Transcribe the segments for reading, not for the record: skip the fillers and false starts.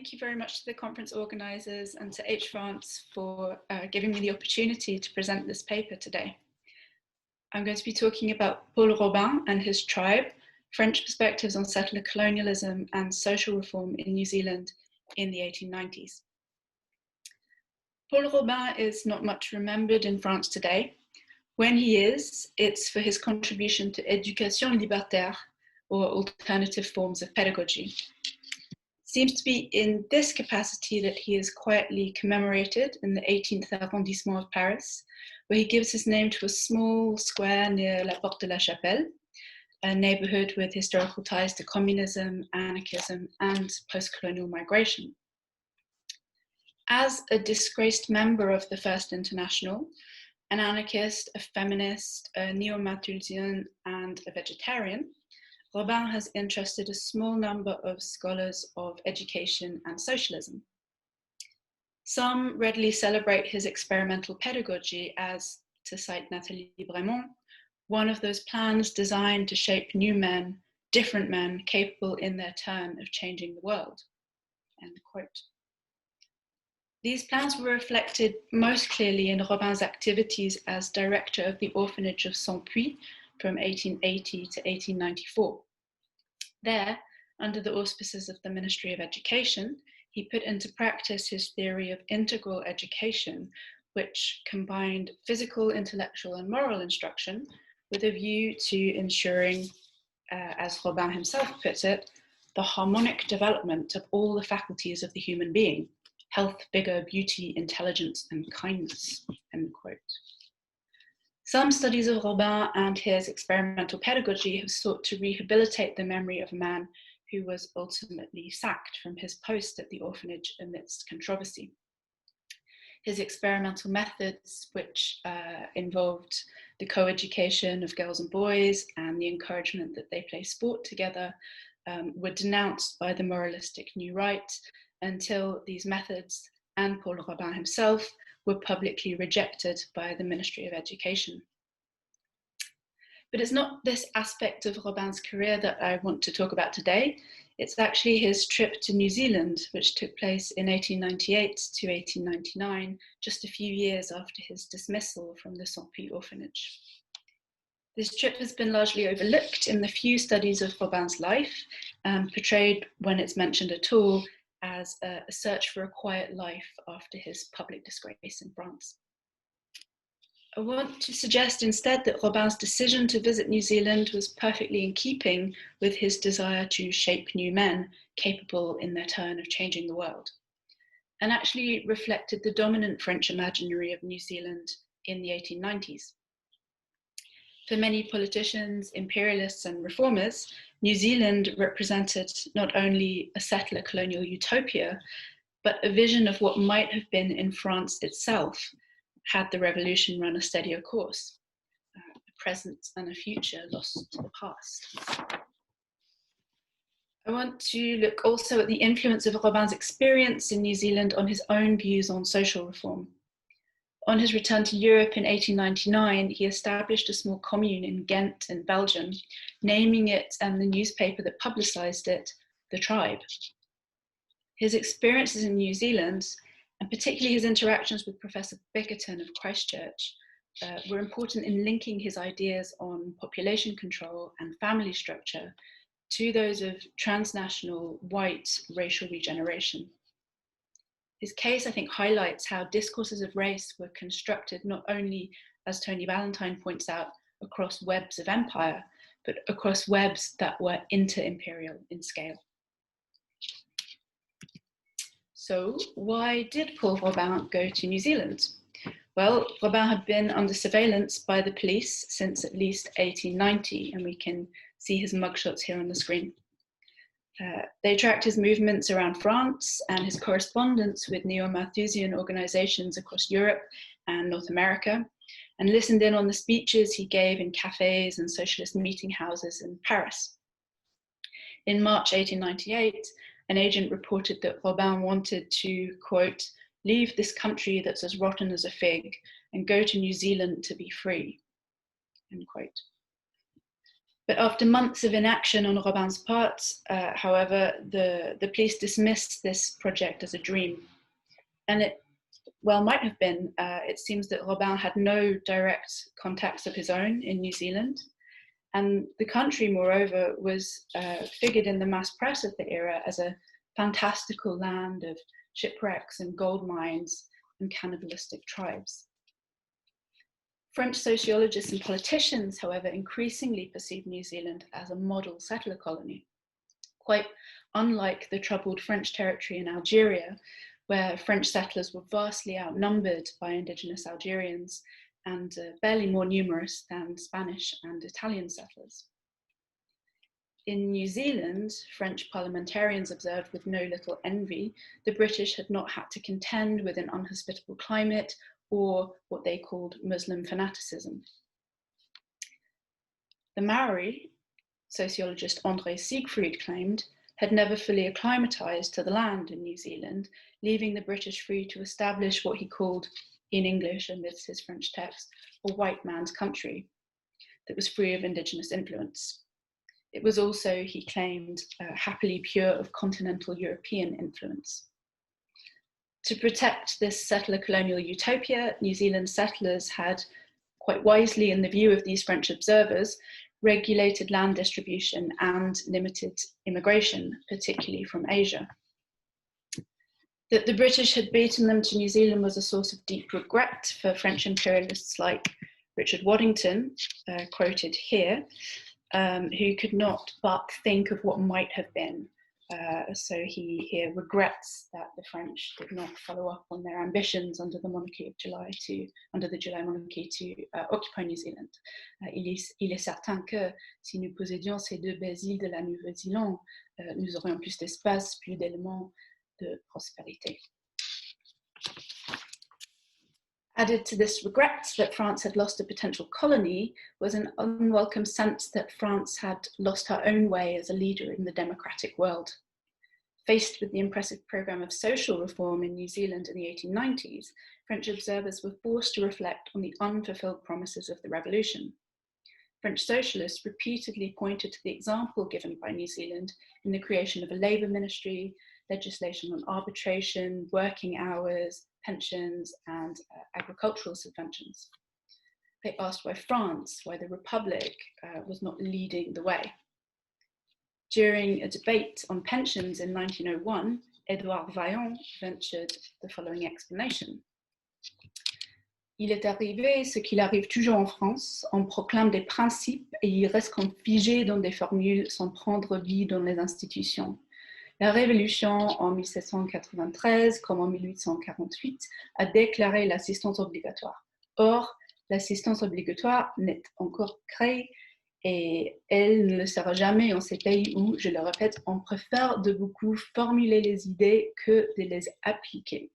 thank you very much to the conference organisers and to H France for giving me the opportunity to present this paper today. I'm going to be talking about Paul Robin and his tribe, French perspectives on settler colonialism and social reform in New Zealand in the 1890s. Paul Robin is not much remembered in France today. When he is, it's for his contribution to éducation libertaire, or alternative forms of pedagogy. Seems to be in this capacity that he is quietly commemorated in the 18th arrondissement of Paris, where he gives his name to a small square near La Porte de la Chapelle, a neighborhood with historical ties to communism, anarchism, and post-colonial migration. As a disgraced member of the First International, an anarchist, a feminist, a neo-Malthusian, and a vegetarian, Robin has interested a small number of scholars of education and socialism. Some readily celebrate his experimental pedagogy as, to cite Nathalie Bremont, one of those plans designed to shape new men, different men, capable in their turn of changing the world. End quote. These plans were reflected most clearly in Robin's activities as director of the orphanage of Saint-Puy from 1880 to 1894. There, under the auspices of the Ministry of Education, he put into practice his theory of integral education, which combined physical, intellectual, and moral instruction with a view to ensuring, as Robin himself puts it, the harmonic development of all the faculties of the human being: health, vigor, beauty, intelligence, and kindness, end quote. Some studies of Robin and his experimental pedagogy have sought to rehabilitate the memory of a man who was ultimately sacked from his post at the orphanage amidst controversy. His experimental methods, which involved the co-education of girls and boys and the encouragement that they play sport together, were denounced by the moralistic New Right until these methods and Paul Robin himself were publicly rejected by the Ministry of Education. But it's not this aspect of Robin's career that I want to talk about today. It's actually his trip to New Zealand, which took place in 1898 to 1899, just a few years after his dismissal from the Saint-Puy orphanage. This trip has been largely overlooked in the few studies of Robin's life, portrayed, when it's mentioned at all, as a search for a quiet life after his public disgrace in France. I want to suggest instead that Robin's decision to visit New Zealand was perfectly in keeping with his desire to shape new men capable in their turn of changing the world, and actually reflected the dominant French imaginary of New Zealand in the 1890s. For many politicians, imperialists, and reformers, New Zealand represented not only a settler colonial utopia, but a vision of what might have been in France itself had the revolution run a steadier course, a present and a future lost to the past. I want to look also at the influence of Robin's experience in New Zealand on his own views on social reform. On his return to Europe in 1899, he established a small commune in Ghent in Belgium, naming it, and the newspaper that publicised it, The Tribe. His experiences in New Zealand, and particularly his interactions with Professor Bickerton of Christchurch, were important in linking his ideas on population control and family structure to those of transnational white racial regeneration. His case, I think, highlights how discourses of race were constructed not only, as Tony Valentine points out, across webs of empire, but across webs that were inter-imperial in scale. So why did Paul Robin go to New Zealand? Well, Robin had been under surveillance by the police since at least 1890, and we can see his mugshots here on the screen. They tracked his movements around France and his correspondence with neo-Malthusian organizations across Europe and North America, and listened in on the speeches he gave in cafes and socialist meeting houses in Paris. In March 1898, an agent reported that Robin wanted to, quote, leave this country that's as rotten as a fig and go to New Zealand to be free, end quote. But after months of inaction on Robin's part, however, the police dismissed this project as a dream. And it well might have been. It seems that Robin had no direct contacts of his own in New Zealand. And the country, moreover, was figured in the mass press of the era as a fantastical land of shipwrecks and gold mines and cannibalistic tribes. French sociologists and politicians, however, increasingly perceived New Zealand as a model settler colony, quite unlike the troubled French territory in Algeria, where French settlers were vastly outnumbered by indigenous Algerians and barely more numerous than Spanish and Italian settlers. In New Zealand, French parliamentarians observed with no little envy the British had not had to contend with an unhospitable climate or what they called Muslim fanaticism. The Maori, sociologist André Siegfried claimed, had never fully acclimatized to the land in New Zealand, leaving the British free to establish what he called, in English amidst his French text, a white man's country that was free of indigenous influence. It was also, he claimed, happily pure of continental European influence. To protect this settler colonial utopia, New Zealand settlers had, quite wisely in the view of these French observers, regulated land distribution and limited immigration, particularly from Asia. That the British had beaten them to New Zealand was a source of deep regret for French imperialists like Richard Waddington, quoted here, who could not but think of what might have been. So he here regrets that the French did not follow up on their ambitions under the monarchy of July under the July monarchy to occupy New Zealand. Il est certain que si nous possédions ces deux belles îles de la Nouvelle-Zélande, nous aurions plus d'espace, plus d'éléments de prospérité. Added to this regret that France had lost a potential colony was an unwelcome sense that France had lost her own way as a leader in the democratic world. Faced with the impressive program of social reform in New Zealand in the 1890s, French observers were forced to reflect on the unfulfilled promises of the revolution. French socialists repeatedly pointed to the example given by New Zealand in the creation of a labour ministry, legislation on arbitration, working hours, pensions, and agricultural subventions. They asked why France, why the Republic, was not leading the way. During a debate on pensions in 1901, Édouard Vaillant ventured the following explanation. Il est arrivé ce qu'il arrive toujours en France, on proclame des principes et il reste comme figé dans des formules sans prendre vie dans les institutions. La Révolution en 1793, comme en 1848, a déclaré l'assistance obligatoire. Or, l'assistance obligatoire n'est encore créée et elle ne le sera jamais en ces pays où, je le répète, on préfère de beaucoup formuler les idées que de les appliquer.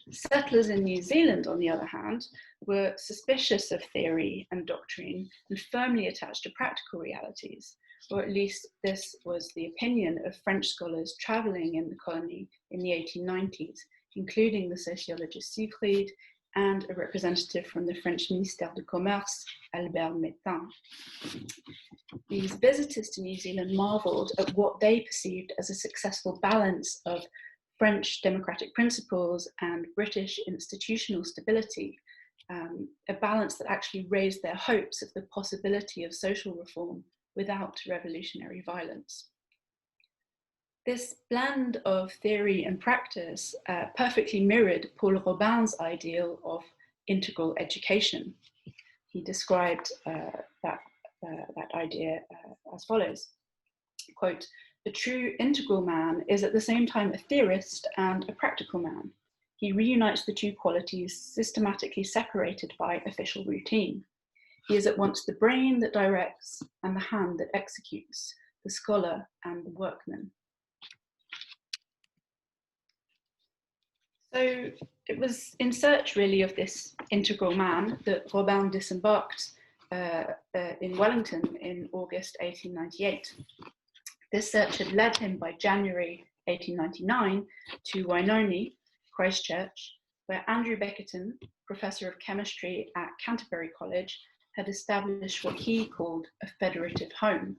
Settlers in New Zealand, on the other hand, were suspicious of theory and doctrine and firmly attached to practical realities. Or at least this was the opinion of French scholars traveling in the colony in the 1890s, including the sociologist Siegfried and a representative from the French Ministère du Commerce, Albert Métain. These visitors to New Zealand marveled at what they perceived as a successful balance of French democratic principles and British institutional stability, a balance that actually raised their hopes of the possibility of social reform without revolutionary violence. This blend of theory and practice perfectly mirrored Paul Robin's ideal of integral education. He described that idea as follows, quote, "A true integral man is at the same time a theorist and a practical man. He reunites the two qualities systematically separated by official routine. He is at once the brain that directs and the hand that executes, the scholar and the workman." So it was in search really of this integral man that Robin disembarked in Wellington in August 1898. This search had led him by January 1899 to Wainoni, Christchurch, where Andrew Beckerton, professor of chemistry at Canterbury College, had established what he called a federative home.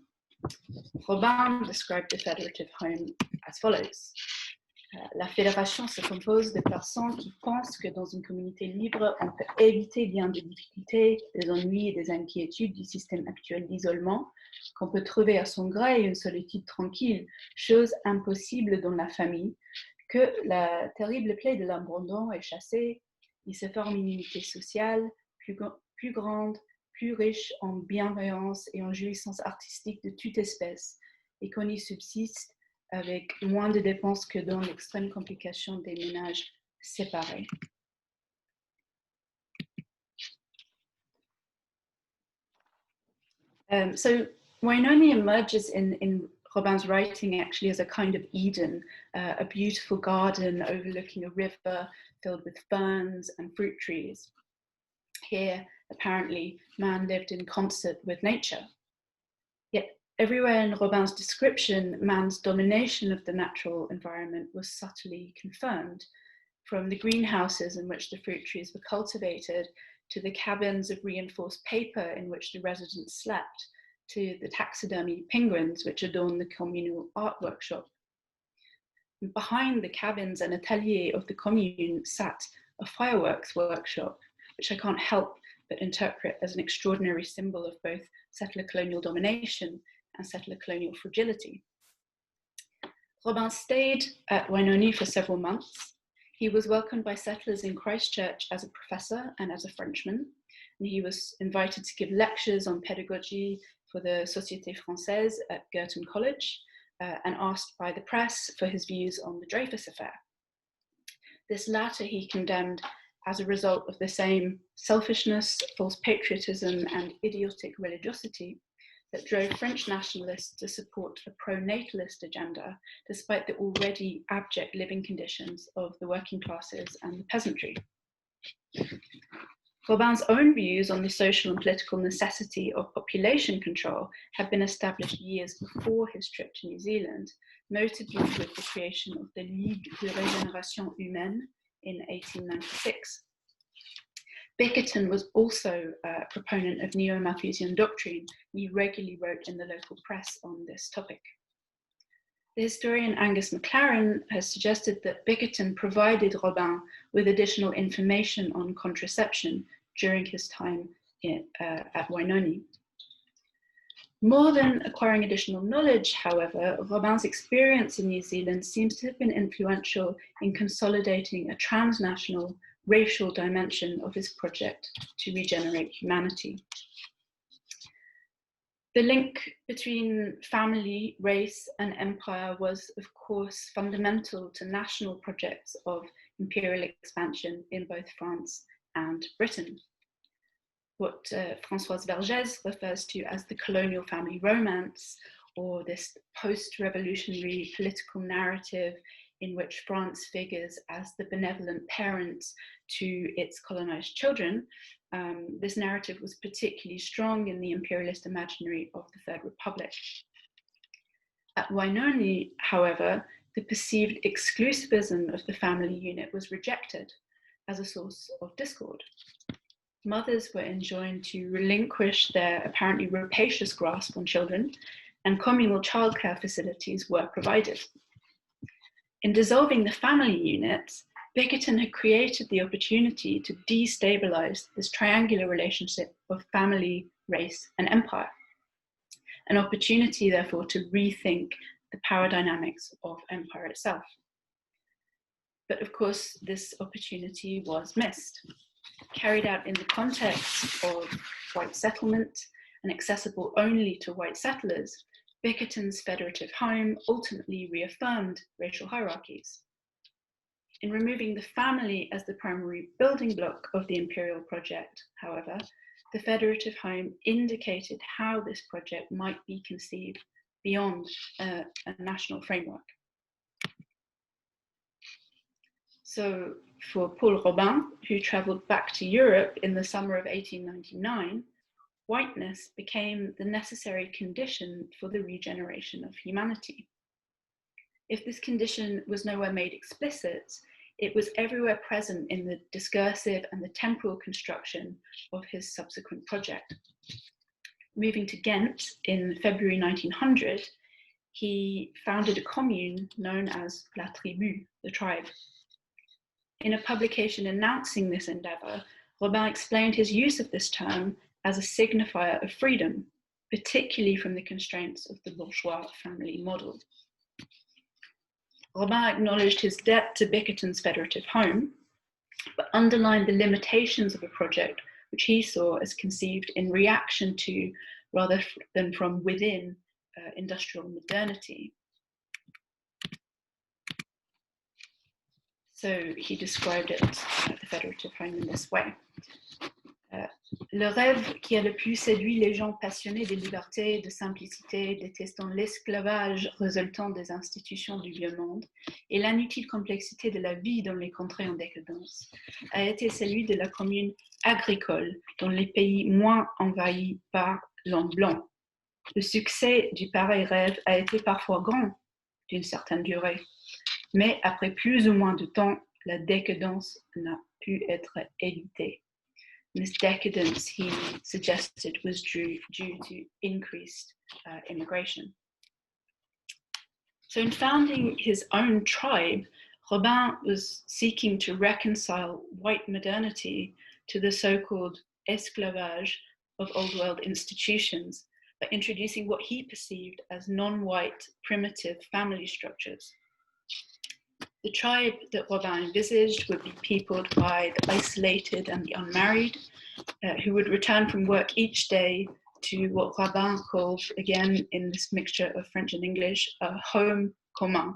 Robin described the federative home as follows. La fédération se compose de personnes qui pensent que dans une communauté libre, on peut éviter bien des difficultés, des ennuis et des inquiétudes du système actuel d'isolement, qu'on peut trouver à son gré une solitude tranquille, chose impossible dans la famille, que la terrible plaie de l'abandon est chassée, il se forme une unité sociale plus grande, plus riche en bienveillance et en jouissance artistique de toute espèce, et qu'on y subsiste avec moins de dépenses que dans l'extrême complication des ménages séparés. So Wainoni emerges in Robin's writing actually as a kind of Eden, a beautiful garden overlooking a river filled with ferns and fruit trees. Here, apparently, man lived in concert with nature. Yet everywhere in Robin's description, man's domination of the natural environment was subtly confirmed, from the greenhouses in which the fruit trees were cultivated, to the cabins of reinforced paper in which the residents slept, to the taxidermy penguins which adorn the communal art workshop. And behind the cabins and ateliers of the commune sat a fireworks workshop, which I can't help but interpret as an extraordinary symbol of both settler colonial domination and settler colonial fragility. Robin stayed at Wainoni for several months. He was welcomed by settlers in Christchurch as a professor and as a Frenchman, and he was invited to give lectures on pedagogy for the Société Française at Girton College, and asked by the press for his views on the Dreyfus affair. This latter he condemned as a result of the same selfishness, false patriotism, and idiotic religiosity that drove French nationalists to support a pro-natalist agenda, despite the already abject living conditions of the working classes and the peasantry. Robin's own views on the social and political necessity of population control had been established years before his trip to New Zealand, notably with the creation of the Ligue de Régénération Humaine in 1896. Bickerton was also a proponent of neo-Malthusian doctrine. He regularly wrote in the local press on this topic. The historian Angus McLaren has suggested that Bickerton provided Robin with additional information on contraception during his time at Wainoni. More than acquiring additional knowledge, however, Robin's experience in New Zealand seems to have been influential in consolidating a transnational racial dimension of his project to regenerate humanity. The link between family, race, and empire was, of course, fundamental to national projects of imperial expansion in both France and Britain. What Françoise Vergès refers to as the colonial family romance, or this post-revolutionary political narrative in which France figures as the benevolent parent to its colonized children. This narrative was particularly strong in the imperialist imaginary of the Third Republic. At Wainoni, however, the perceived exclusivism of the family unit was rejected as a source of discord. Mothers were enjoined to relinquish their apparently rapacious grasp on children, and communal childcare facilities were provided. In dissolving the family units, Bickerton had created the opportunity to destabilize this triangular relationship of family, race, and empire. An opportunity, therefore, to rethink the power dynamics of empire itself. But of course, this opportunity was missed. Carried out in the context of white settlement and accessible only to white settlers, Bickerton's federative home ultimately reaffirmed racial hierarchies. In removing the family as the primary building block of the imperial project, however, the federative home indicated how this project might be conceived beyond a national framework. So for Paul Robin, who traveled back to Europe in the summer of 1899, whiteness became the necessary condition for the regeneration of humanity. If this condition was nowhere made explicit, it was everywhere present in the discursive and the temporal construction of his subsequent project. Moving to Ghent in February 1900, he founded a commune known as La Tribu, the tribe. In a publication announcing this endeavor, Robin explained his use of this term as a signifier of freedom, particularly from the constraints of the bourgeois family model. Robin acknowledged his debt to Bickerton's federative home, but underlined the limitations of a project which he saw as conceived in reaction to, rather than from within, industrial modernity. So he described it, the federative home, in this way. Le rêve qui a le plus séduit les gens passionnés de liberté, de simplicité, détestant l'esclavage résultant des institutions du vieux monde et l'inutile complexité de la vie dans les contrées en décadence, a été celui de la commune agricole dans les pays moins envahis par l'homme blanc. Le succès du pareil rêve a été parfois grand, d'une certaine durée, mais après plus ou moins de temps, la décadence n'a pu être évitée. This decadence, he suggested, was due to increased immigration. So in founding his own tribe, Robin was seeking to reconcile white modernity to the so-called esclavage of old world institutions by introducing what he perceived as non-white primitive family structures. The tribe that Robin envisaged would be peopled by the isolated and the unmarried, who would return from work each day to what Robin called, again in this mixture of French and English, a home commun.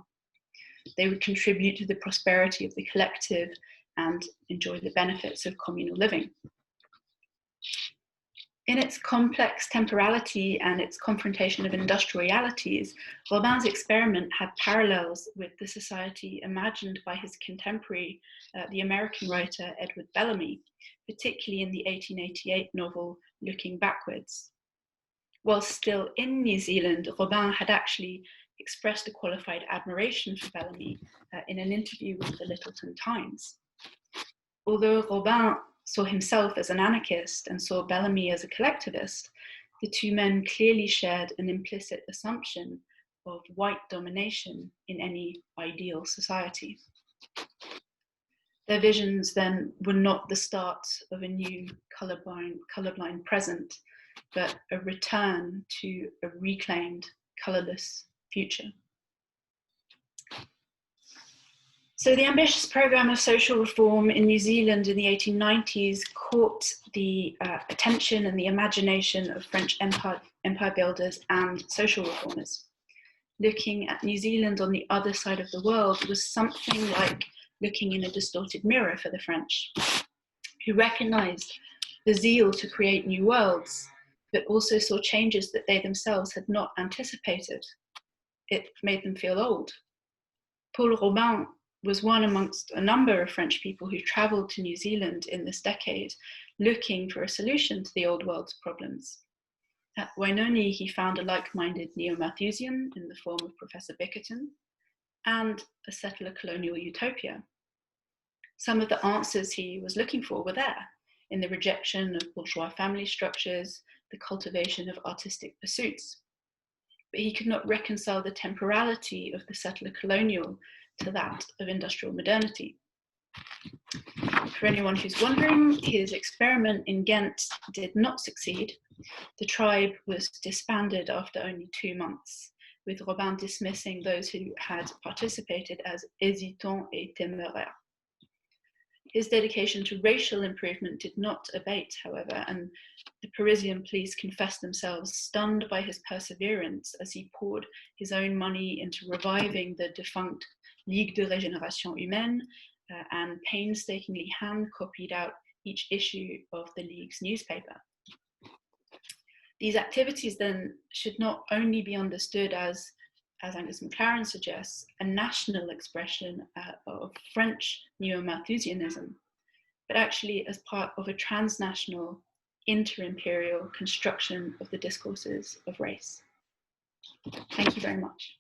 They would contribute to the prosperity of the collective and enjoy the benefits of communal living. In its complex temporality and its confrontation of industrial realities, Robin's experiment had parallels with the society imagined by his contemporary, the American writer Edward Bellamy, particularly in the 1888 novel Looking Backwards. While still in New Zealand, Robin had actually expressed a qualified admiration for Bellamy in an interview with the Littleton Times. Although Robin saw himself as an anarchist and saw Bellamy as a collectivist, the two men clearly shared an implicit assumption of white domination in any ideal society. Their visions then were not the start of a new colorblind present, but a return to a reclaimed colorless future. So the ambitious program of social reform in New Zealand in the 1890s caught the attention and the imagination of French empire builders and social reformers. Looking at New Zealand on the other side of the world was something like looking in a distorted mirror for the French, who recognized the zeal to create new worlds, but also saw changes that they themselves had not anticipated. It made them feel old. Paul Robin was one amongst a number of French people who traveled to New Zealand in this decade, looking for a solution to the old world's problems. At Wainoni, he found a like-minded neo-Malthusian in the form of Professor Bickerton, and a settler colonial utopia. Some of the answers he was looking for were there, in the rejection of bourgeois family structures, the cultivation of artistic pursuits. But he could not reconcile the temporality of the settler colonial to that of industrial modernity. For anyone who's wondering, his experiment in Ghent did not succeed. The tribe was disbanded after only 2 months, with Robin dismissing those who had participated as hésitants et téméraires. His dedication to racial improvement did not abate, however, and the Parisian police confessed themselves stunned by his perseverance as he poured his own money into reviving the defunct Ligue de Régénération Humaine and painstakingly hand-copied out each issue of the League's newspaper. These activities then should not only be understood as Angus MacLaren suggests, a national expression of French neo-Malthusianism, but actually as part of a transnational, inter-imperial construction of the discourses of race. Thank you very much.